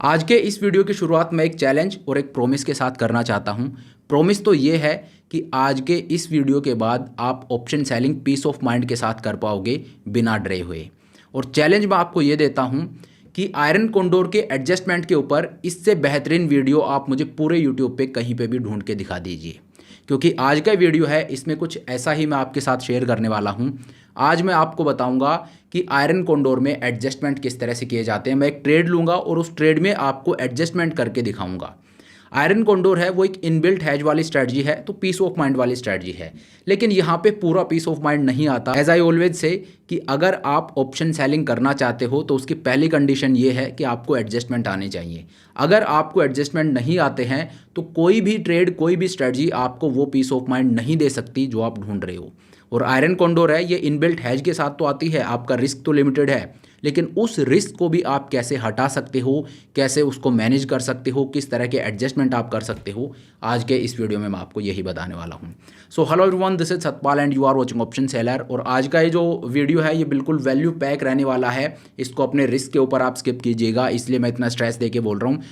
आज के इस वीडियो की शुरुआत मैं एक चैलेंज और एक प्रॉमिस के साथ करना चाहता हूं। प्रॉमिस तो ये है कि आज के इस वीडियो के बाद आप option selling peace of mind के साथ कर पाओगे बिना डरे हुए। और चैलेंज मैं आपको ये देता हूं कि आयरन कोंडोर के एडजस्टमेंट के ऊपर इससे बेहतरीन वीडियो आप मुझे पूरे यूट्यूब पे कहीं पे भी ढूंढ के दिखा दीजिए, क्योंकि आज का वीडियो है इसमें कुछ ऐसा ही मैं आपके साथ शेयर करने वाला हूँ। आज मैं आपको बताऊंगा कि आयरन कोंडोर में एडजस्टमेंट किस तरह से किए जाते हैं। मैं एक ट्रेड लूँगा और उस ट्रेड में आपको एडजस्टमेंट करके दिखाऊंगा। आयरन कोंडोर है वो एक इनबिल्ट हैज वाली स्ट्रैटेजी है, तो पीस ऑफ माइंड वाली स्ट्रैटेजी है, लेकिन यहाँ पे पूरा पीस ऑफ माइंड नहीं आता। एज आई ऑलवेज से कि अगर आप ऑप्शन सेलिंग करना चाहते हो तो उसकी पहली कंडीशन ये है कि आपको एडजस्टमेंट आने चाहिए। अगर आपको एडजस्टमेंट नहीं आते हैं तो कोई भी ट्रेड, कोई भी स्ट्रैटेजी आपको वो पीस ऑफ माइंड नहीं दे सकती जो आप ढूंढ रहे हो। और आयरन कोंडोर है ये इनबिल्ट हैज के साथ तो आती है, आपका रिस्क तो लिमिटेड है, लेकिन उस रिस्क को भी आप कैसे हटा सकते हो, कैसे उसको मैनेज कर सकते हो, किस तरह के एडजस्टमेंट आप कर सकते हो, आज के इस वीडियो में मैं आपको यही बताने वाला हूँ। So hello everyone, this is Satpal and you are watching option seller. और आज का ये जो वीडियो है ये बिल्कुल वैल्यू पैक रहने वाला है। इसको अपने रिस्क के ऊपर आप स्किप कीजिएगा, इसलिए मैं इतना स्ट्रेस दे के बोल रहा हूँ।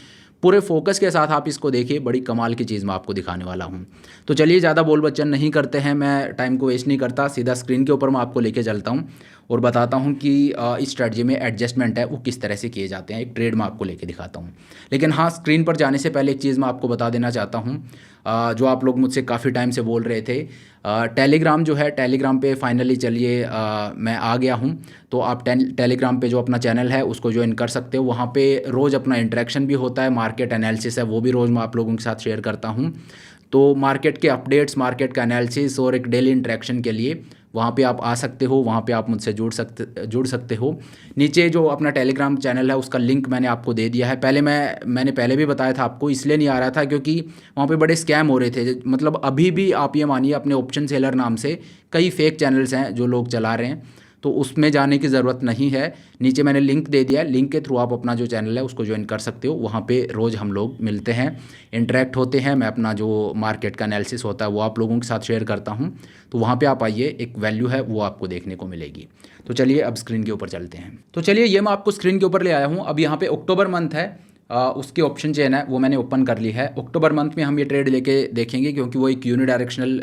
पूरे फोकस के साथ आप इसको देखिए, बड़ी कमाल की चीज़ मैं आपको दिखाने वाला हूँ। तो चलिए ज़्यादा बोल बच्चन नहीं करते हैं, मैं टाइम को वेस्ट नहीं करता, सीधा स्क्रीन के ऊपर मैं आपको लेके चलता हूँ और बताता हूँ कि इस स्ट्रेटजी में एडजस्टमेंट है वो किस तरह से किए जाते हैं। एक ट्रेड मैं आपको लेके दिखाता हूँ, लेकिन हाँ, स्क्रीन पर जाने से पहले एक चीज़ मैं आपको बता देना चाहता हूँ। जो आप लोग मुझसे काफ़ी टाइम से बोल रहे थे, टेलीग्राम जो है, टेलीग्राम पे फाइनली चलिए मैं आ गया हूँ। तो आप टेलीग्राम पे जो अपना चैनल है उसको ज्वाइन कर सकते हो। वहाँ पे रोज़ अपना इंटरेक्शन भी होता है, मार्केट एनालिसिस है वो भी रोज़ मैं आप लोगों के साथ शेयर करता हूँ। तो मार्केट के अपडेट्स, मार्केट का एनालिसिस और एक डेली इंटरेक्शन के लिए वहाँ पे आप आ सकते हो, वहाँ पे आप मुझसे जुड़ सकते हो। नीचे जो अपना टेलीग्राम चैनल है उसका लिंक मैंने आपको दे दिया है। मैंने पहले भी बताया था आपको, इसलिए नहीं आ रहा था क्योंकि वहाँ पे बड़े स्कैम हो रहे थे। मतलब अभी भी आप ये मानिए अपने ऑप्शन सेलर नाम से कई फेक चैनल्स हैं जो लोग चला रहे हैं, तो उसमें जाने की ज़रूरत नहीं है। नीचे मैंने लिंक दे दिया है, लिंक के थ्रू आप अपना जो चैनल है उसको ज्वाइन कर सकते हो। वहाँ पे रोज़ हम लोग मिलते हैं, इंटरेक्ट होते हैं, मैं अपना जो मार्केट का एनालिसिस होता है वो आप लोगों के साथ शेयर करता हूँ। तो वहाँ पे आप आइए, एक वैल्यू है वो आपको देखने को मिलेगी। तो चलिए अब स्क्रीन के ऊपर चलते हैं। तो चलिए ये मैं आपको स्क्रीन के ऊपर ले आया हूँ। अब यहाँ पे अक्टूबर मंथ है, उसकी ऑप्शन चेन है वो मैंने ओपन कर ली है। अक्टूबर मंथ में हम ये ट्रेड लेके देखेंगे, क्योंकि वो एक यूनिडायरेक्शनल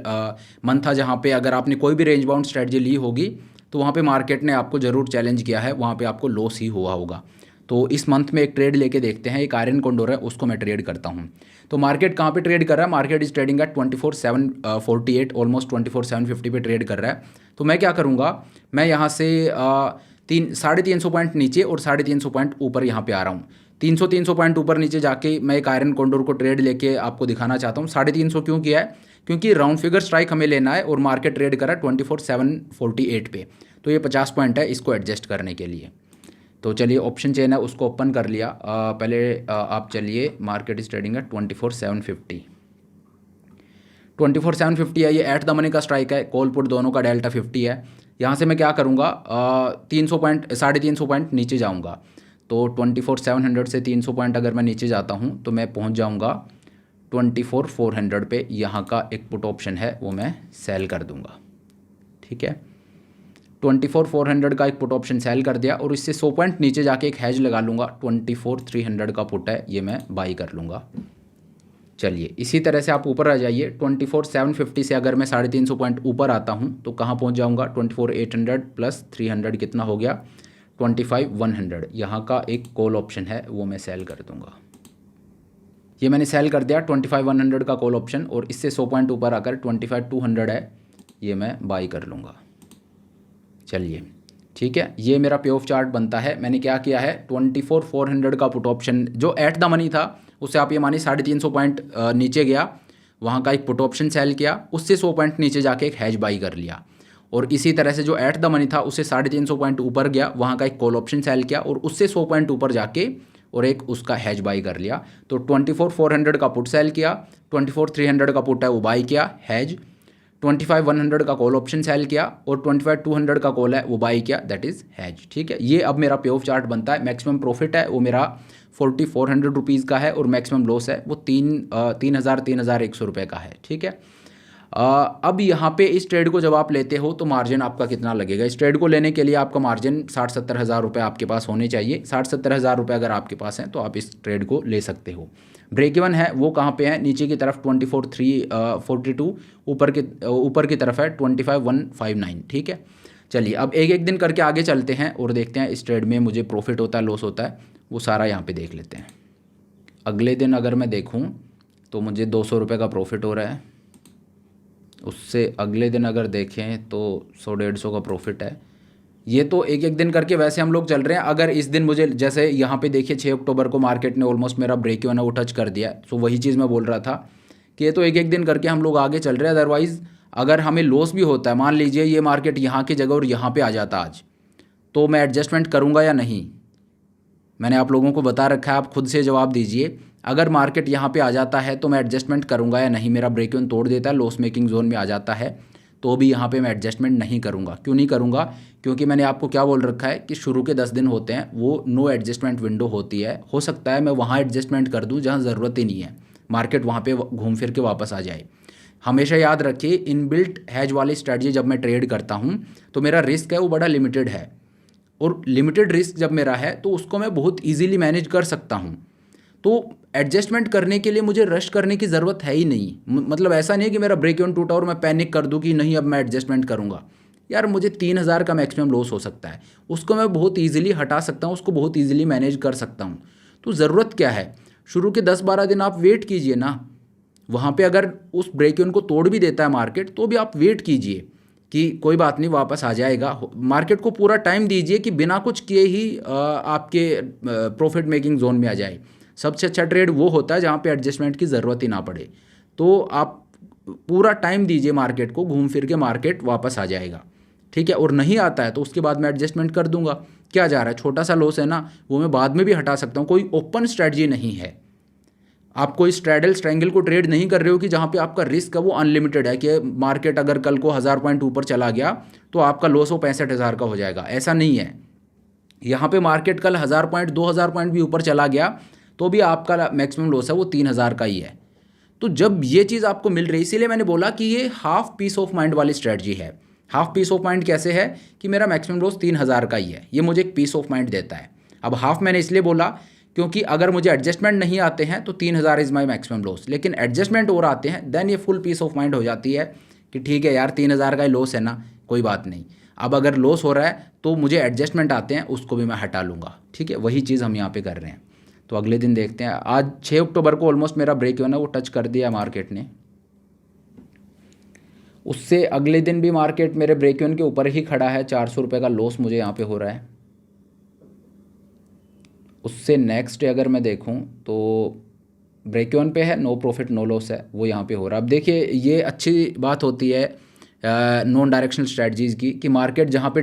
मंथ था जहाँ पे अगर आपने कोई भी रेंज बाउंड स्ट्रेटजी ली होगी तो वहाँ पे मार्केट ने आपको ज़रूर चैलेंज किया है, वहाँ पे आपको लॉस ही हुआ होगा। तो इस मंथ में एक ट्रेड लेके देखते हैं। एक आयरन कोंडोर है उसको मैं ट्रेड करता हूँ। तो मार्केट कहाँ पे ट्रेड कर रहा है? Market is trading at 24,748, almost 24,750 पे ट्रेड कर रहा है। तो मैं क्या करूँगा, मैं यहाँ से 350 पॉइंट नीचे और 350 पॉइंट ऊपर यहाँ पे आ रहा हूँ। 300 पॉइंट ऊपर नीचे जाके मैं एक आयरन कोंडोर को ट्रेड लेके आपको दिखाना चाहता हूँ। 350 क्यों किया है? क्योंकि राउंड फिगर स्ट्राइक हमें लेना है और मार्केट ट्रेड करा 24,748 पे, तो ये 50 पॉइंट है इसको एडजस्ट करने के लिए। तो चलिए ऑप्शन चेन है उसको ओपन कर लिया। पहले आप चलिए, मार्केट इज ट्रेडिंग है 24,750। 24,750 है, ये एट द मनी का स्ट्राइक है, कॉल पुट दोनों का डेल्टा 50 है। यहाँ से मैं क्या करूँगा, 350 पॉइंट नीचे जाऊँगा। तो 24,700 से 300 पॉइंट अगर मैं नीचे जाता हूँ तो मैं पहुँच जाऊँगा 24,400 पे। यहाँ का एक पुट ऑप्शन है वो मैं सेल कर दूँगा, ठीक है। 24,400 का एक पुट ऑप्शन सेल कर दिया और इससे 100 पॉइंट नीचे जाके एक हैज लगा लूँगा। 24,300 का पुट है, ये मैं बाई कर लूँगा। चलिए इसी तरह से आप ऊपर आ जाइए। 24,750 से अगर मैं 350 पॉइंट ऊपर आता हूँ तो कहाँ पहुँच जाऊँगा, 24,800 प्लस 300 कितना हो गया, 25,100। यहाँ का एक कॉल ऑप्शन है वो मैं सेल कर दूँगा। ये मैंने सेल कर दिया 25,100 का कॉल ऑप्शन, और इससे 100 पॉइंट ऊपर आकर 25,200 है, ये मैं बाई कर लूँगा। चलिए ठीक है, ये मेरा पे ऑफ चार्ट बनता है। मैंने क्या किया है, 24,400 का पुट ऑप्शन जो एट द मनी था उससे आप ये मानिए 350 पॉइंट नीचे गया, वहाँ का एक पुट ऑप्शन सेल किया, उससे 100 पॉइंट नीचे जाके एक हैज बाई कर लिया। और इसी तरह से जो एट द मनी था उससे 350 पॉइंट ऊपर गया, वहाँ का एक कॉल ऑप्शन सेल किया और उससे 100 पॉइंट ऊपर जाके और एक उसका हैज बाई कर लिया। तो 24,400 का पुट सेल किया, 24,300 का पुट है वो बाई किया हैज, 25,100 का कॉल ऑप्शन सेल किया और 25,200 का कॉल है वो बाई किया, दैट इज़ हैज, ठीक है। ये अब मेरा पे ऑफ चार्ट बनता है। मैक्सिमम प्रॉफिट है वो मेरा 4,400 रुपीज़ का है और मैक्सिमम लॉस है वो 3,100 रुपये का है, ठीक है। अब यहाँ पे इस ट्रेड को जब आप लेते हो तो मार्जिन आपका कितना लगेगा? इस ट्रेड को लेने के लिए आपका मार्जिन 60-70 हज़ार रुपये आपके पास होने चाहिए। 60-70 हज़ार रुपये अगर आपके पास हैं तो आप इस ट्रेड को ले सकते हो। ब्रेक इवन है वो कहाँ पे है? नीचे की तरफ 24,342, ऊपर की तरफ है 25,159। ठीक है, चलिए अब एक एक दिन करके आगे चलते हैं और देखते हैं इस ट्रेड में मुझे प्रॉफिट होता है, लॉस होता है, वो सारा यहाँ पे देख लेते हैं। अगले दिन अगर मैं देखूँ तो मुझे 200 रुपये का प्रॉफिट हो रहा है। उससे अगले दिन अगर देखें तो 100-150 का प्रॉफिट है। ये तो एक एक दिन करके वैसे हम लोग चल रहे हैं। अगर इस दिन मुझे जैसे यहाँ पे देखिए 6 अक्टूबर को मार्केट ने ऑलमोस्ट मेरा ब्रेक इवन है वो टच कर दिया, तो वही चीज़ मैं बोल रहा था कि ये तो एक एक दिन करके हम लोग आगे चल रहे हैं। अदरवाइज़ अगर हमें लॉस भी होता है, मान लीजिए ये मार्केट यहाँ की जगह और यहाँ पे आ जाता आज, तो मैं एडजस्टमेंट करूँगा या नहीं? मैंने आप लोगों को बता रखा है, आप खुद से जवाब दीजिए। अगर मार्केट यहाँ पे आ जाता है तो मैं एडजस्टमेंट करूँगा या नहीं? मेरा ब्रेक इवन तोड़ देता है, लॉस मेकिंग जोन में आ जाता है, तो भी यहाँ पे मैं एडजस्टमेंट नहीं करूँगा। क्यों नहीं करूँगा? क्योंकि मैंने आपको क्या बोल रखा है कि शुरू के 10 दिन होते हैं वो नो एडजस्टमेंट विंडो होती है। हो सकता है मैं वहाँ एडजस्टमेंट कर दूँ जहाँ ज़रूरत ही नहीं है, मार्केट वहाँ पे घूम फिर के वापस आ जाए। हमेशा याद रखिए, इनबिल्ट हैज वाली स्ट्रैटेजी जब मैं ट्रेड करता हूँ तो मेरा रिस्क है वो बड़ा लिमिटेड है, और लिमिटेड रिस्क जब मेरा है तो उसको मैं बहुत ईजीली मैनेज कर सकता हूँ। तो एडजस्टमेंट करने के लिए मुझे रश करने की ज़रूरत है ही नहीं। मतलब ऐसा नहीं है कि मेरा ब्रेक इवन टूटा और मैं पैनिक कर दूं कि नहीं अब मैं एडजस्टमेंट करूंगा। यार मुझे 3,000 का मैक्सिमम लॉस हो सकता है, उसको मैं बहुत ईजिली हटा सकता हूँ, उसको बहुत ईजिली मैनेज कर सकता हूँ। तो ज़रूरत क्या है? शुरू के 10-12 दिन आप वेट कीजिए ना। वहाँ पे अगर उस ब्रेक इवन को तोड़ भी देता है मार्केट तो भी आप वेट कीजिए कि कोई बात नहीं वापस आ जाएगा। मार्केट को पूरा टाइम दीजिए कि बिना कुछ किए ही आपके प्रॉफिट मेकिंग जोन में आ जाए। सबसे अच्छा ट्रेड वो होता है जहाँ पे एडजस्टमेंट की ज़रूरत ही ना पड़े। तो आप पूरा टाइम दीजिए मार्केट को, घूम फिर के मार्केट वापस आ जाएगा। ठीक है, और नहीं आता है तो उसके बाद मैं एडजस्टमेंट कर दूंगा। क्या जा रहा है, छोटा सा लॉस है ना, वो मैं बाद में भी हटा सकता हूँ। कोई ओपन स्ट्रैटेजी नहीं है। आप कोई स्ट्रैडल स्ट्रैंगल को ट्रेड नहीं कर रहे हो कि जहाँ पे आपका रिस्क है वो अनलिमिटेड है कि मार्केट अगर कल को 1000 पॉइंट ऊपर चला गया तो आपका लॉस वो 65,000 का हो जाएगा। ऐसा नहीं है। यहाँ पे मार्केट कल 1000 पॉइंट 2000 पॉइंट भी ऊपर चला गया तो भी आपका मैक्सिमम लॉस है वो 3000 का ही है। तो जब ये चीज़ आपको मिल रही है, इसीलिए मैंने बोला कि ये हाफ पीस ऑफ माइंड वाली स्ट्रैटेजी है। हाफ पीस ऑफ माइंड कैसे है कि मेरा मैक्सिमम लॉस 3000 का ही है, ये मुझे एक पीस ऑफ माइंड देता है। अब हाफ मैंने इसलिए बोला क्योंकि अगर मुझे एडजस्टमेंट नहीं आते हैं तो 3000 इज़ माई मैक्सिमम लॉस, लेकिन एडजस्टमेंट और आते हैं देन ये फुल पीस ऑफ माइंड हो जाती है कि ठीक है यार 3000 का ही लॉस है ना, कोई बात नहीं। अब अगर लॉस हो रहा है तो मुझे एडजस्टमेंट आते हैं, उसको भी मैं हटा लूँगा। ठीक है, वही चीज़ हम यहाँ पे कर रहे हैं। तो अगले दिन देखते हैं। आज 6 अक्टूबर को ऑलमोस्ट मेरा ब्रेक इवन है वो टच कर दिया मार्केट ने। उससे अगले दिन भी मार्केट मेरे ब्रेक इवन के ऊपर ही खड़ा है। 400 रुपये का लॉस मुझे यहाँ पे हो रहा है। उससे नेक्स्ट डे अगर मैं देखूँ तो ब्रेक इवन पे है, नो प्रॉफिट नो लॉस है, वो यहाँ पे हो रहा है। अब देखिए ये अच्छी बात होती है नॉन डायरेक्शनल स्ट्रैटेजीज़ की कि मार्केट जहाँ पे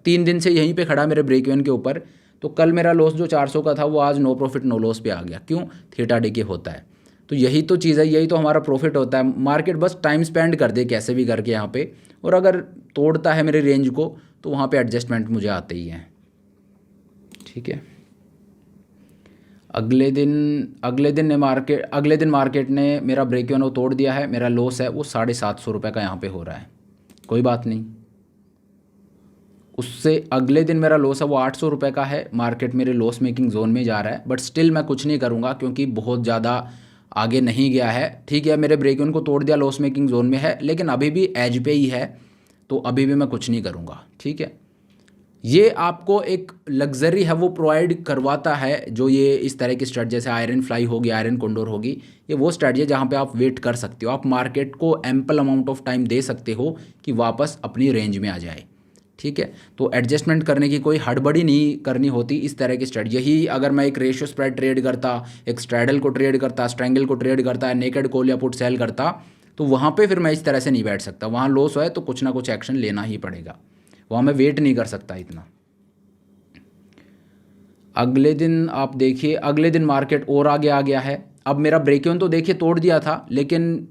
3 दिन से यहीं पे खड़ा मेरे ब्रेक इवन के ऊपर, तो कल मेरा लॉस जो 400 का था वो आज नो प्रॉफिट नो लॉस पे आ गया। क्यों? थीटा डीके होता है। तो यही तो चीज़ है, यही तो हमारा प्रॉफिट होता है। मार्केट बस टाइम स्पेंड कर दे कैसे भी करके यहाँ पे, और अगर तोड़ता है मेरे रेंज को तो वहाँ पे एडजस्टमेंट मुझे आते ही हैं। ठीक है, अगले दिन मार्केट ने मेरा ब्रेक इवन तोड़ दिया है। मेरा लॉस है वो 750 रुपये का यहाँ पे हो रहा है, कोई बात नहीं। उससे अगले दिन मेरा लॉस है वो 800 रुपये का है। मार्केट मेरे लॉस मेकिंग जोन में जा रहा है, बट स्टिल मैं कुछ नहीं करूँगा क्योंकि बहुत ज़्यादा आगे नहीं गया है। ठीक है, मेरे ब्रेक इवन को तोड़ दिया, लॉस मेकिंग जोन में है, लेकिन अभी भी एज पे ही है, तो अभी भी मैं कुछ नहीं करूँगा। ठीक है, ये आपको एक लग्जरी है वो प्रोवाइड करवाता है, जो ये इस तरह की स्ट्रेटजी जैसे आयरन फ्लाई होगी, आयरन कोंडोर होगी, ये वो स्ट्रेटजी है जहाँ पे आप वेट कर सकते हो। आप मार्केट को एम्पल अमाउंट ऑफ टाइम दे सकते हो कि वापस अपनी रेंज में आ जाए। ठीक है, तो एडजस्टमेंट करने की कोई हड़बड़ी नहीं करनी होती इस तरह की स्ट्रेटजी। यही अगर मैं एक रेशियो स्प्रेड ट्रेड करता, एक स्ट्रैडल को ट्रेड करता, स्ट्रैंगल को ट्रेड करता, नेकेड कॉल या पुट सेल करता, तो वहाँ पे फिर मैं इस तरह से नहीं बैठ सकता। वहाँ लॉस है तो कुछ ना कुछ एक्शन लेना ही पड़ेगा, वहाँ मैं वेट नहीं कर सकता इतना। अगले दिन आप देखिए, अगले दिन मार्केट और आगे आ गया है। अब मेरा ब्रेक इवन तो देखिए तोड़ दिया था, लेकिन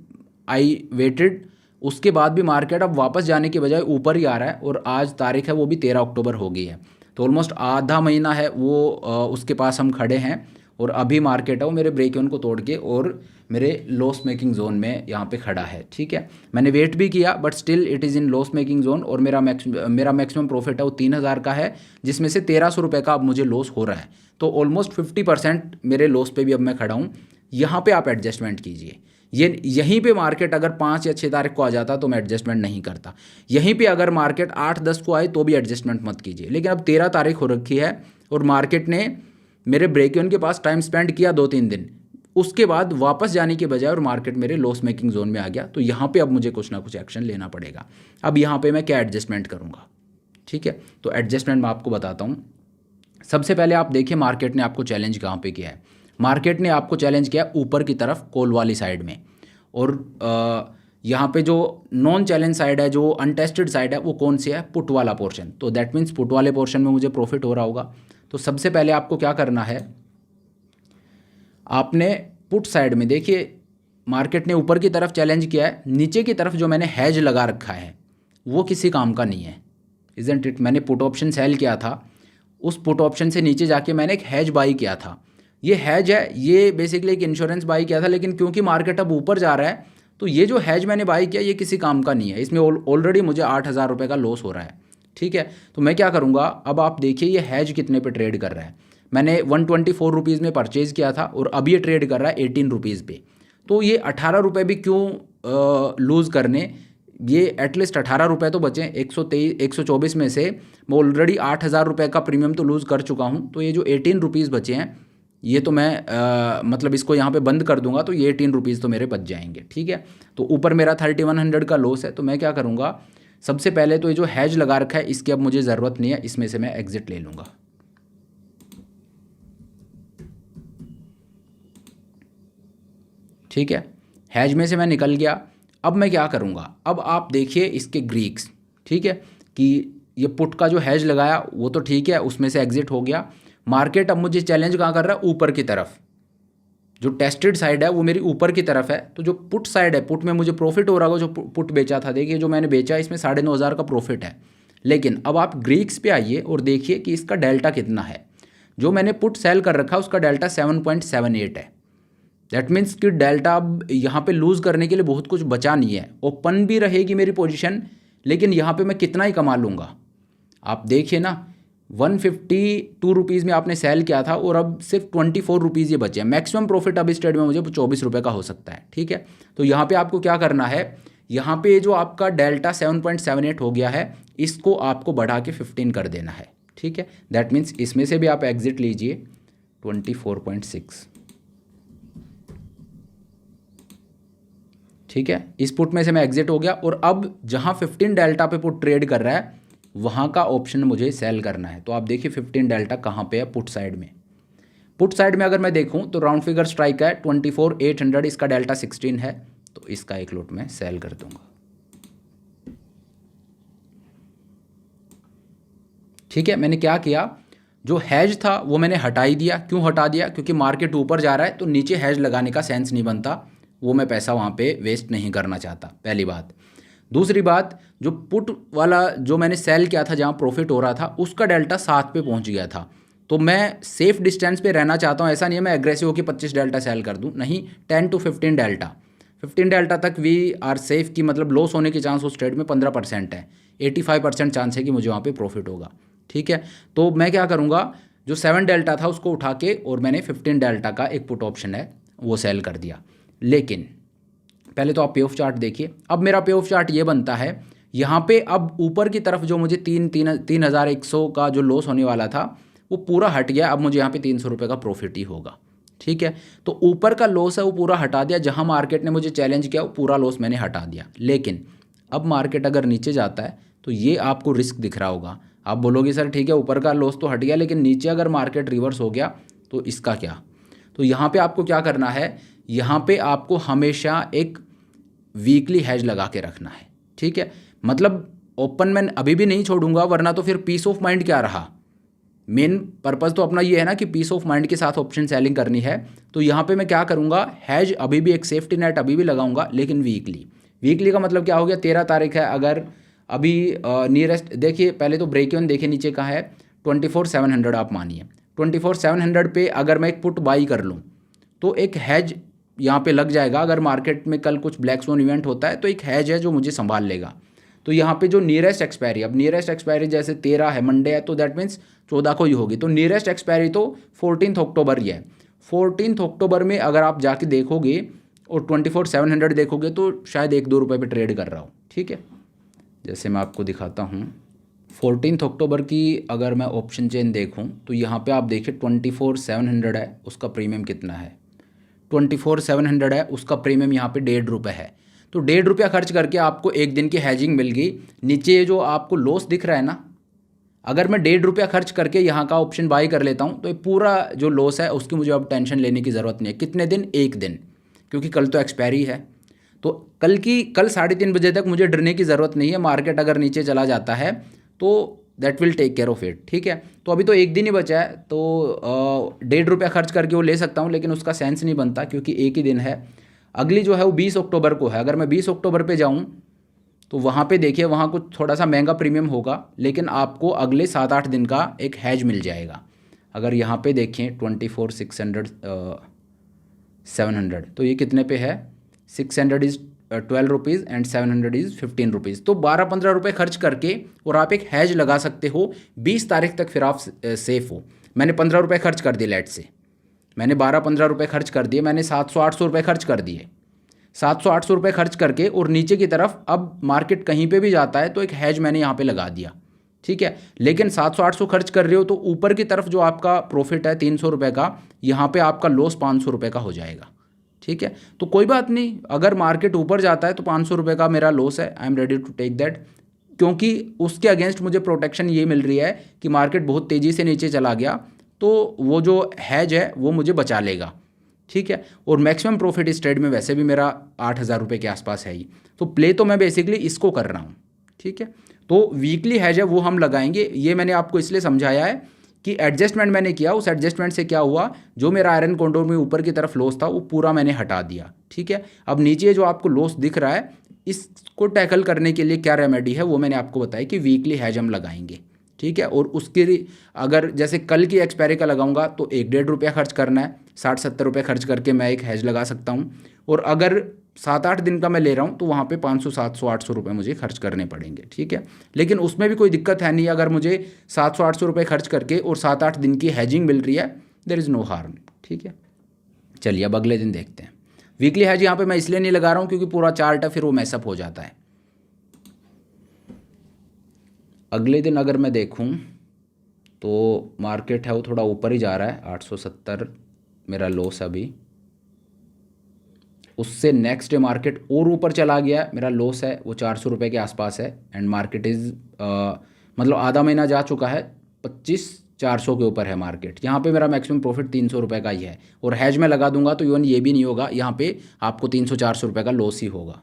आई वेटेड, उसके बाद भी मार्केट अब वापस जाने के बजाय ऊपर ही आ रहा है, और आज तारीख है वो भी 13 अक्टूबर हो गई है। तो ऑलमोस्ट आधा महीना है वो उसके पास हम खड़े हैं, और अभी मार्केट है वो मेरे ब्रेक इवन को तोड़ के और मेरे लॉस मेकिंग जोन में यहाँ पे खड़ा है। ठीक है, मैंने वेट भी किया but still it is in loss making zone और मेरा मैक्सिमम प्रॉफिट है वो 3000 का है, जिसमें से 1300 रुपये का अब मुझे लॉस हो रहा है। तो ऑलमोस्ट 50% मेरे लॉस पे भी अब मैं खड़ा हूँ। यहाँ पे आप एडजस्टमेंट कीजिए। यहीं पे मार्केट अगर 5 या 6 तारीख को आ जाता तो मैं एडजस्टमेंट नहीं करता। यहीं पे अगर मार्केट 8-10 को आए तो भी एडजस्टमेंट मत कीजिए। लेकिन अब 13 तारीख हो रखी है और मार्केट ने मेरे ब्रेक इवन के पास टाइम स्पेंड किया 2-3 दिन, उसके बाद वापस जाने के बजाय और मार्केट मेरे लॉस मेकिंग जोन में आ गया। तो यहाँ पे अब मुझे कुछ ना कुछ एक्शन लेना पड़ेगा। अब यहाँ पे मैं क्या एडजस्टमेंट करूँगा? ठीक है, तो एडजस्टमेंट मैं आपको बताता हूँ। सबसे पहले आप देखिए मार्केट ने आपको चैलेंज कहाँ पे किया है। मार्केट ने आपको चैलेंज किया ऊपर की तरफ कॉल वाली साइड में, और यहाँ पे जो नॉन चैलेंज साइड है, जो अनटेस्टेड साइड है, वो कौन सी है? पुट वाला पोर्शन। तो दैट मीन्स पुट वाले पोर्शन में मुझे प्रॉफिट हो रहा होगा। तो सबसे पहले आपको क्या करना है, आपने पुट साइड में देखिए मार्केट ने ऊपर की तरफ चैलेंज किया है, नीचे की तरफ जो मैंने हैज लगा रखा है वो किसी काम का नहीं है, इज़न्ट इट? मैंने पुट ऑप्शन सेल किया था, उस पुट ऑप्शन से नीचे जाके मैंने एक हैज बाई किया था। ये हैज है, ये बेसिकली एक इंश्योरेंस बाई किया था, लेकिन क्योंकि मार्केट अब ऊपर जा रहा है तो ये जो हैज मैंने बाई किया ये किसी काम का नहीं है। इसमें ऑलरेडी मुझे 8000 रुपये का लॉस हो रहा है। ठीक है, तो मैं क्या करूँगा, अब आप देखिए ये हैज कितने पे ट्रेड कर रहा है। मैंने 124 रुपीज़ में परचेज़ किया था और अब ये ट्रेड कर रहा है 18 रुपीज़ पे। तो ये 18 रुपये भी क्यों लूज़ करने, ये एटलीस्ट 18 रुपये तो बचें। 124 में से मैं ऑलरेडी 8000 रुपये का प्रीमियम तो लूज़ कर चुका हूँ। तो ये जो 18 रुपीज़ बचे हैं ये तो मैं मतलब इसको यहाँ पे बंद कर दूंगा, तो ये 18 रुपीज़ तो मेरे बच जाएंगे। ठीक है, तो ऊपर मेरा 3100 का लॉस है। तो मैं क्या करूँगा, सबसे पहले तो ये जो हैज लगा रखा है इसकी अब मुझे ज़रूरत नहीं है, इसमें से मैं एग्जिट ले लूँगा। ठीक है, हैज में से मैं निकल गया। अब मैं क्या करूँगा, अब आप देखिए इसके ग्रीक्स। ठीक है, कि ये पुट का जो हैज लगाया वो तो ठीक है, उसमें से एग्जिट हो गया। मार्केट अब मुझे चैलेंज कहाँ कर रहा है? ऊपर की तरफ। जो टेस्टेड साइड है वो मेरी ऊपर की तरफ है। तो जो पुट साइड है, पुट में मुझे प्रॉफिट हो रहा होगा। जो पुट बेचा था, देखिए जो मैंने बेचा इसमें 9500 का प्रॉफिट है। लेकिन अब आप ग्रीक्स पे आइए और देखिए कि इसका डेल्टा कितना है। जो मैंने पुट सेल कर रखा उसका डेल्टा 7.78 है। दैट मीन्स कि डेल्टा अब यहाँ पे लूज़ करने के लिए बहुत कुछ बचा नहीं है। ओपन भी रहेगी मेरी पोजीशन, लेकिन यहाँ पे मैं कितना ही कमा लूँगा। आप देखिए ना, 152 रुपीज़ में आपने सेल किया था और अब सिर्फ 24 रुपीज़ ये बचे हैं। मैक्सिमम प्रॉफिट अब इस ट्रेड में मुझे 24 रुपये का हो सकता है। ठीक है, तो यहाँ पे आपको क्या करना है, यहाँ पे जो आपका डेल्टा 7.78 हो गया है इसको आपको बढ़ा के 15 कर देना है। ठीक है, दैट मीन्स इसमें से भी आप एग्जिट लीजिए 24.6। ठीक है, इस पुट में से मैं एग्जिट हो गया और अब जहाँ 15 डेल्टा पे पुट ट्रेड कर रहा है वहाँ का ऑप्शन मुझे सेल करना है। तो आप देखिए 15 डेल्टा कहाँ पे है? पुट साइड में। पुट साइड में अगर मैं देखूँ तो राउंड फिगर स्ट्राइक है 24,800, इसका डेल्टा 16 है। तो इसका एक लॉट में सेल कर दूंगा। ठीक है, मैंने क्या किया, जो हैज था वो मैंने हटा ही दिया। क्यों हटा दिया? क्योंकि मार्केट ऊपर जा रहा है तो नीचे हैज लगाने का सेंस नहीं बनता, वो मैं पैसा वहाँ पे वेस्ट नहीं करना चाहता, पहली बात। दूसरी बात, जो पुट वाला जो मैंने सेल किया था जहाँ प्रॉफिट हो रहा था उसका डेल्टा 7 पे पहुँच गया था। तो मैं सेफ डिस्टेंस पे रहना चाहता हूँ। ऐसा नहीं है मैं एग्रेसिव होकर 25 डेल्टा सेल कर दूँ, नहीं, 10 to 15 डेल्टा। 15 डेल्टा तक वी आर सेफ की मतलब लॉस होने के चांस उस ट्रेड में 15% है। 85% चांस है कि मुझे वहाँ पे प्रॉफिट होगा। ठीक है, तो मैं क्या करूँगा, जो 7 डेल्टा था उसको उठा के और मैंने 15 डेल्टा का एक पुट ऑप्शन है वो सेल कर दिया। लेकिन पहले तो आप पे ऑफ चार्ट देखिए। अब मेरा पे ऑफ चार्ट ये बनता है, यहाँ पे अब ऊपर की तरफ जो मुझे 3,100 का जो लॉस होने वाला था वो पूरा हट गया। अब मुझे यहाँ पे 300 रुपये का प्रॉफिट ही होगा। ठीक है, तो ऊपर का लॉस है वो पूरा हटा दिया। जहाँ मार्केट ने मुझे चैलेंज किया वो पूरा लॉस मैंने हटा दिया। लेकिन अब मार्केट अगर नीचे जाता है तो ये आपको रिस्क दिख रहा होगा। आप बोलोगे सर ठीक है ऊपर का लॉस तो हट गया, लेकिन नीचे अगर मार्केट रिवर्स हो गया तो इसका क्या? तो यहाँ पे आपको क्या करना है, यहाँ पे आपको हमेशा एक वीकली हैज लगा के रखना है। ठीक है, मतलब ओपन मैं अभी भी नहीं छोड़ूंगा, वरना तो फिर पीस ऑफ माइंड क्या रहा। मेन पर्पज़ तो अपना ये है ना कि पीस ऑफ माइंड के साथ ऑप्शन सेलिंग करनी है। तो यहाँ पे मैं क्या करूँगा, हैज अभी भी एक सेफ्टी नेट अभी भी लगाऊंगा, लेकिन वीकली का मतलब क्या हो गया, 13 तारीख है, अगर अभी नियरेस्ट देखिए, पहले तो ब्रेक इवन देखिए नीचे का है 24,700 आप मानिए, 24,700 पे अगर मैं एक पुट बाई कर लूँ तो एक हैज यहाँ पे लग जाएगा। अगर मार्केट में कल कुछ ब्लैक स्वन इवेंट होता है तो एक हैज है जो मुझे संभाल लेगा। तो यहाँ पे जो नियरेस्ट एक्सपायरी, अब नियरेस्ट एक्सपायरी जैसे 13 है, मंडे है, तो दैट मीन्स 14 को ही होगी। तो नियरेस्ट एक्सपायरी तो 14 अक्टूबर ही है। 14 अक्टूबर में अगर आप जाके देखोगे और 24,700 देखोगे तो शायद 1-2 रुपये पे ट्रेड कर रहा हूँ। ठीक है, जैसे मैं आपको दिखाता हूँ 14 अक्टूबर की अगर मैं ऑप्शन चेन देखूँ तो यहाँ पे आप देखिए 24,700 है, उसका प्रीमियम कितना है, 24,700 है, उसका प्रीमियम यहाँ पे 1.5 रुपये है। तो 1.5 रुपया खर्च करके आपको एक दिन की हैजिंग मिल गई। नीचे जो आपको लॉस दिख रहा है ना, अगर मैं 1.5 रुपया खर्च करके यहाँ का ऑप्शन बाई कर लेता हूँ तो ये पूरा जो लॉस है उसकी मुझे अब टेंशन लेने की ज़रूरत नहीं है। कितने दिन? एक दिन, क्योंकि कल तो एक्सपायरी है। तो कल 3:30 बजे तक मुझे डरने की ज़रूरत नहीं है। मार्केट अगर नीचे चला जाता है तो that will take care of it. ठीक है, तो अभी तो एक दिन ही बचा है, तो 1.5 रुपया खर्च करके वो ले सकता हूँ, लेकिन उसका सेंस नहीं बनता क्योंकि एक ही दिन है। अगली जो है वो 20 अक्टूबर को है। अगर मैं 20 अक्टूबर पे जाऊँ तो वहाँ पे देखिए, वहाँ कुछ थोड़ा सा महंगा प्रीमियम होगा, लेकिन आपको अगले 7-8 दिन का एक हैज मिल जाएगा। अगर यहाँ पे देखें 24,700 तो ये कितने पे है? 600 is 12 rupees and 700 is 15 rupees. तो 12-15 रुपये खर्च करके और आप एक हैज लगा सकते हो 20 तारीख तक, फिर आप सेफ़ हो। मैंने 15 रुपये खर्च कर दिए, लेट से मैंने 12-15 रुपये खर्च कर दिए, मैंने 700-800 रुपये खर्च कर दिए। 700-800 रुपये खर्च करके और नीचे की तरफ अब मार्केट कहीं पे भी जाता है तो एक हैज मैंने यहाँ पे लगा दिया। ठीक है, लेकिन 700-800 खर्च कर रहे हो तो ऊपर की तरफ जो आपका प्रॉफिट है 300 रुपये का, यहाँ पे आपका लॉस 500 रुपये का हो जाएगा। ठीक है, तो कोई बात नहीं, अगर मार्केट ऊपर जाता है तो 500 रुपये का मेरा लॉस है, I am ready to take that, क्योंकि उसके अगेंस्ट मुझे प्रोटेक्शन ये मिल रही है कि मार्केट बहुत तेज़ी से नीचे चला गया तो वो जो हैज है वो मुझे बचा लेगा। ठीक है, और मैक्सिमम प्रॉफिट इस ट्रेड में वैसे भी मेरा 8,000 रुपये के आसपास है ही, तो प्ले तो मैं बेसिकली इसको कर रहा हूँ। ठीक है, तो वीकली हैज है वो हम लगाएंगे। ये मैंने आपको इसलिए समझाया है कि एडजस्टमेंट मैंने किया, उस एडजस्टमेंट से क्या हुआ, जो मेरा आयरन कॉन्डोर में ऊपर की तरफ लॉस था वो पूरा मैंने हटा दिया। ठीक है, अब नीचे जो आपको लॉस दिख रहा है इसको टैकल करने के लिए क्या रेमेडी है वो मैंने आपको बताया कि वीकली हैज हम लगाएंगे। ठीक है, और उसके अगर जैसे कल की एक्सपायरी का लगाऊंगा तो 1-1.5 रुपया खर्च करना है, 60-70 रुपये खर्च करके मैं एक हैज लगा सकता हूँ। और अगर 7-8 दिन का मैं ले रहा हूँ तो वहाँ पे 500, 700, 800 रुपये मुझे खर्च करने पड़ेंगे। ठीक है, लेकिन उसमें भी कोई दिक्कत है नहीं, अगर मुझे 700-800 रुपये खर्च करके और 7-8 दिन की हैजिंग मिल रही है, देयर इज़ नो हार्म। ठीक है, चलिए अब अगले दिन देखते हैं। वीकली हैज यहाँ पे मैं इसलिए नहीं लगा रहा हूँ क्योंकि पूरा चार्ट है, फिर वो मैसअप हो जाता है। अगले दिन अगर मैं देखूं तो मार्केट है वो थोड़ा ऊपर ही जा रहा है, 870 मेरा लॉस अभी। उससे नेक्स्ट डे मार्केट और ऊपर चला गया, मेरा लॉस है वो 400 रुपये के आसपास है। एंड मार्केट इज़ मतलब आधा महीना जा चुका है, 25,400 के ऊपर है मार्केट। यहाँ पे मेरा मैक्सिमम प्रॉफिट 300 रुपये का ही है, और हैज में लगा दूंगा तो इवन ये भी नहीं होगा, यहाँ पे आपको 300-400 रुपये का लॉस ही होगा।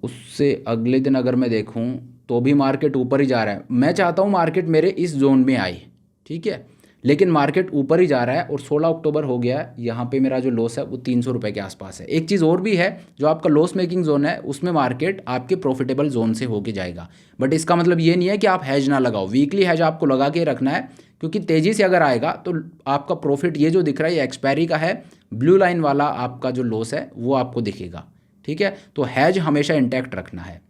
उससे अगले दिन अगर मैं देखूं तो भी मार्केट ऊपर ही जा रहा है। मैं चाहता हूं मार्केट मेरे इस जोन में आए, ठीक है, लेकिन मार्केट ऊपर ही जा रहा है और 16 अक्टूबर हो गया है। यहाँ पे मेरा जो लॉस है वो 300 रुपये के आसपास है। एक चीज़ और भी है, जो आपका लॉस मेकिंग जोन है उसमें मार्केट आपके प्रॉफिटेबल जोन से होके जाएगा, बट इसका मतलब ये नहीं है कि आप हैज ना लगाओ। वीकली हैज आपको लगा के रखना है, क्योंकि तेज़ी से अगर आएगा तो आपका प्रॉफिट ये जो दिख रहा है ये एक्सपायरी का है, ब्लू लाइन वाला आपका जो लॉस है वो आपको दिखेगा। ठीक है, तो हैज हमेशा इंटैक्ट रखना है।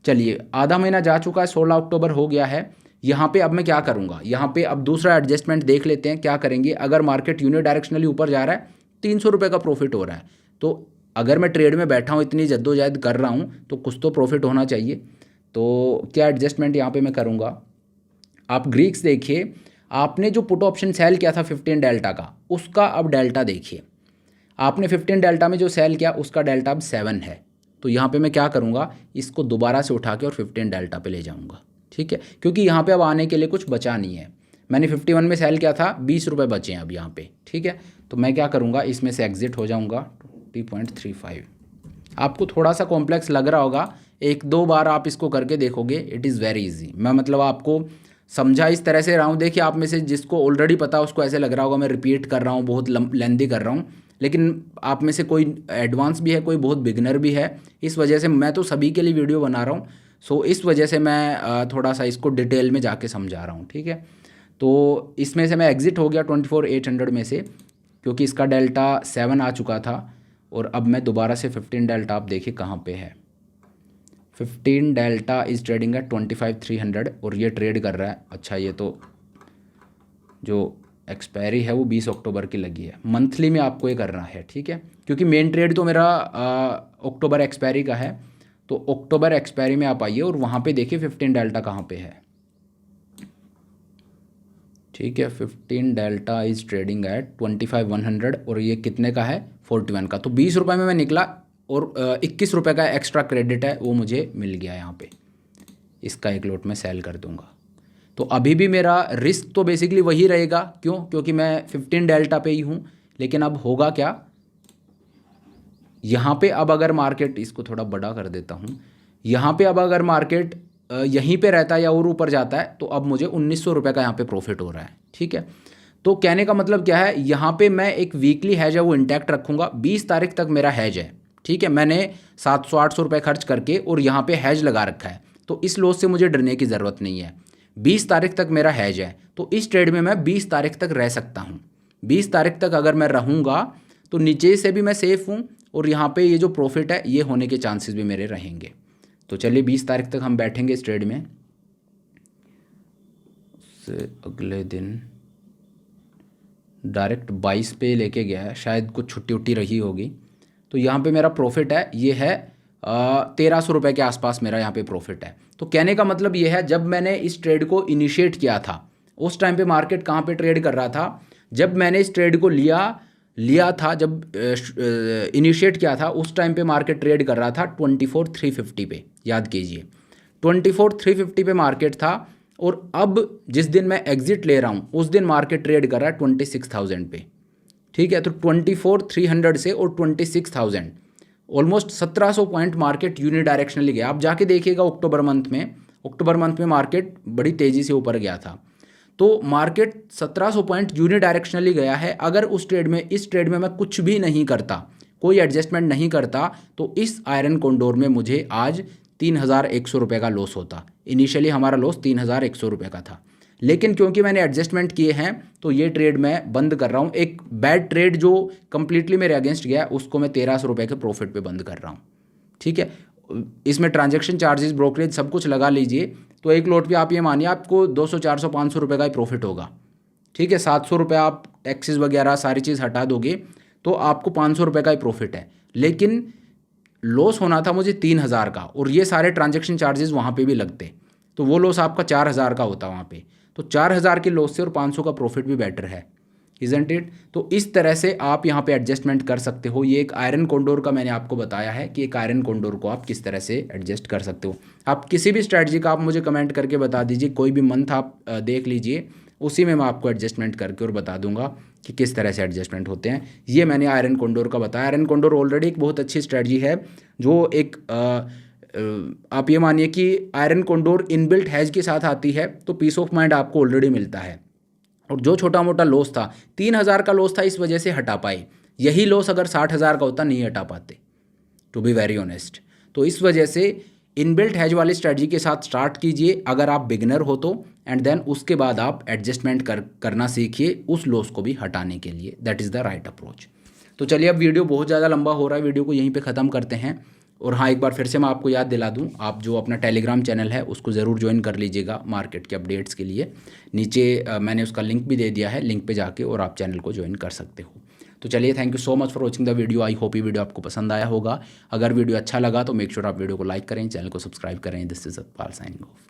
चलिए आधा महीना जा चुका है, 16 अक्टूबर हो गया है। यहाँ पे अब मैं क्या करूँगा, यहाँ पे अब दूसरा एडजस्टमेंट देख लेते हैं क्या करेंगे। अगर मार्केट यूनि डायरेक्शनली ऊपर जा रहा है, 300 रुपये का प्रॉफिट हो रहा है, तो अगर मैं ट्रेड में बैठा हूँ, इतनी जद्दोजहद कर रहा हूँ, तो कुछ तो प्रॉफिट होना चाहिए। तो क्या एडजस्टमेंट यहाँ पे मैं करूँगा, आप ग्रीक्स देखिए, आपने जो पुट ऑप्शन सेल किया था 15 डेल्टा का, उसका अब डेल्टा देखिए। आपने 15 डेल्टा में जो सेल किया उसका डेल्टा अब 7 है। तो यहाँ पे मैं क्या करूँगा, इसको दोबारा से उठा के और 15 डेल्टा पे ले जाऊँगा। ठीक है, क्योंकि यहाँ पे अब आने के लिए कुछ बचा नहीं है। मैंने 51 में सेल किया था, 20 रुपये बचे हैं अब यहाँ पे। ठीक है, तो मैं क्या करूँगा, इसमें से एग्जिट हो जाऊँगा। 20.35 आपको थोड़ा सा कॉम्प्लेक्स लग रहा होगा, 1-2 बार आप इसको करके देखोगे, इट इज़ वेरी ईजी। मैं मतलब आपको समझा इस तरह से रहा हूँ। देखिए आप में से जिसको ऑलरेडी पता उसको ऐसे लग रहा होगा मैं रिपीट कर रहा हूँ, बहुत लेंदी कर रहा हूँ, लेकिन आप में से कोई एडवांस भी है, कोई बहुत बिगनर भी है। इस वजह से मैं तो सभी के लिए वीडियो बना रहा हूँ, सो इस वजह से मैं थोड़ा सा इसको डिटेल में जाके समझा रहा हूँ। ठीक है, तो इसमें से मैं एग्ज़िट हो गया 24,800 में से, क्योंकि इसका डेल्टा 7 आ चुका था। और अब मैं दोबारा से 15 डेल्टा, आप देखिए कहाँ पे है, 15 डेल्टा इज़ ट्रेडिंग एट 25,300 और ये ट्रेड कर रहा है। अच्छा, ये तो जो एक्सपायरी है वो 20 अक्टूबर की लगी है। मंथली में आपको ये करना है, ठीक है, क्योंकि मेन ट्रेड तो मेरा अक्टूबर एक्सपायरी का है। तो अक्टूबर एक्सपायरी में आप आइए और वहाँ पे देखिए 15 डेल्टा कहाँ पे है, ठीक है। 15 डेल्टा इज़ ट्रेडिंग एट 25,100 और ये कितने का है, 41 का। तो 20 रुपये में मैं निकला और 21 रुपये का एक्स्ट्रा क्रेडिट है वो मुझे मिल गया यहाँ पे। इसका एक लोट मैं सेल कर दूँगा। तो अभी भी मेरा रिस्क तो बेसिकली वही रहेगा, क्यों, क्योंकि मैं 15 डेल्टा पे ही हूँ। लेकिन अब होगा क्या, यहाँ पे अब अगर मार्केट, इसको थोड़ा बड़ा कर देता हूँ, यहाँ पे अब अगर मार्केट यहीं पे रहता है या और ऊपर जाता है तो अब मुझे 1900 रुपये का यहाँ पे प्रॉफिट हो रहा है, ठीक है। तो कहने का मतलब क्या है, यहाँ पे मैं एक वीकली हैज है वो इंटैक्ट रखूँगा। 20 तारीख तक मेरा हैज है, ठीक है। मैंने 700-800 रुपये खर्च करके और यहाँ पे हैज लगा रखा है, तो इस लॉस से मुझे डरने की ज़रूरत नहीं है। 20 तारीख तक मेरा हैज है, तो इस ट्रेड में मैं 20 तारीख तक रह सकता हूँ। 20 तारीख तक अगर मैं रहूँगा तो नीचे से भी मैं सेफ़ हूँ और यहाँ पे ये जो प्रॉफिट है ये होने के चांसेस भी मेरे रहेंगे। तो चलिए 20 तारीख तक हम बैठेंगे इस ट्रेड में। उससे अगले दिन डायरेक्ट 22 पे लेके गया है, शायद कुछ छुट्टी उट्टी रही होगी। तो यहाँ पे मेरा प्रॉफिट है, ये है 1300 रुपये के आसपास मेरा यहाँ पे प्रॉफिट है। तो कहने का मतलब ये है, जब मैंने इस ट्रेड को इनिशिएट किया था उस टाइम पे मार्केट कहाँ पे ट्रेड कर रहा था, जब मैंने इस ट्रेड को लिया था, जब इनिशिएट किया था उस टाइम पे मार्केट ट्रेड कर रहा था 24,350 पे, याद कीजिए 24,350 पे मार्केट था। और अब जिस दिन मैं एग्जिट ले रहा हूँ उस दिन मार्केट ट्रेड कर रहा है 26,000 पे, ठीक है। तो 24,300 से और 26,000 ऑलमोस्ट 1700 पॉइंट मार्केट यूनिडायरेक्शनली गया। आप जाके देखिएगा अक्टूबर मंथ में मार्केट बड़ी तेज़ी से ऊपर गया था। तो मार्केट 1700 पॉइंट यूनिडायरेक्शनली गया है। अगर इस ट्रेड में मैं कुछ भी नहीं करता, कोई एडजस्टमेंट नहीं करता, तो इस आयरन कॉन्डोर में मुझे आज 3,100 रुपये का लॉस होता। इनिशियली हमारा लॉस 3,100 रुपये का था, लेकिन क्योंकि मैंने एडजस्टमेंट किए हैं तो ये ट्रेड मैं बंद कर रहा हूँ। एक बैड ट्रेड जो कंप्लीटली मेरे अगेंस्ट गया उसको मैं 1,300 रुपये के प्रॉफिट पे बंद कर रहा हूँ, ठीक है। इसमें ट्रांजैक्शन चार्जेस, ब्रोकरेज सब कुछ लगा लीजिए तो एक लोट पे आप ये मानिए आपको 200, 400, 500 रुपये का ही प्रॉफिट होगा, ठीक है। 700 रुपये आप टैक्सेस वगैरह सारी चीज़ हटा दोगे तो आपको 500 रुपये का ही प्रॉफिट है। लेकिन लॉस होना था मुझे 3,000 का, और ये सारे ट्रांजैक्शन चार्जेस वहाँ पे भी लगते, तो वो लॉस आपका 4,000 का होता वहाँ पे। तो 4,000 के लॉस से और 500 का प्रॉफिट भी बेटर है, इज़न्ट इट। तो इस तरह से आप यहाँ पे एडजस्टमेंट कर सकते हो। ये एक आयरन कॉन्डोर का मैंने आपको बताया है कि एक आयरन कॉन्डोर को आप किस तरह से एडजस्ट कर सकते हो। आप किसी भी स्ट्रैटेजी का आप मुझे कमेंट करके बता दीजिए, कोई भी मंथ आप देख लीजिए, उसी में मैं आपको एडजस्टमेंट करके और बता दूंगा कि किस तरह से एडजस्टमेंट होते हैं। ये मैंने आयरन कॉन्डोर का बताया। आयरन कॉन्डोर ऑलरेडी एक बहुत अच्छी स्ट्रैटेजी है, जो एक आप ये मानिए कि आयरन कॉन्डोर इनबिल्ट हैज के साथ आती है, तो पीस ऑफ माइंड आपको ऑलरेडी मिलता है। और जो छोटा मोटा लॉस था, 3,000 का लॉस था, इस वजह से हटा पाए। यही लॉस अगर 60,000 का होता नहीं हटा पाते, टू बी वेरी ऑनेस्ट। तो इस वजह से इनबिल्ट हैज वाली स्ट्रेटजी के साथ स्टार्ट कीजिए अगर आप बिगिनर हो तो, एंड देन उसके बाद आप एडजस्टमेंट करना सीखिए उस लॉस को भी हटाने के लिए। That is the right approach. तो चलिए, अब वीडियो बहुत ज़्यादा लंबा हो रहा है, वीडियो को यहीं पे ख़त्म करते हैं। और हाँ, एक बार फिर से मैं आपको याद दिला दूं, आप जो अपना टेलीग्राम चैनल है उसको ज़रूर ज्वाइन कर लीजिएगा मार्केट के अपडेट्स के लिए। नीचे मैंने उसका लिंक भी दे दिया है, लिंक पे जाके और आप चैनल को ज्वाइन कर सकते हो। तो चलिए, thank you so much for watching the video. I hope ये वीडियो आपको पसंद आया होगा। अगर वीडियो अच्छा लगा तो मेक श्योर आप वीडियो को लाइक करें, चैनल को सब्सक्राइब करें। This is Satpal signing off.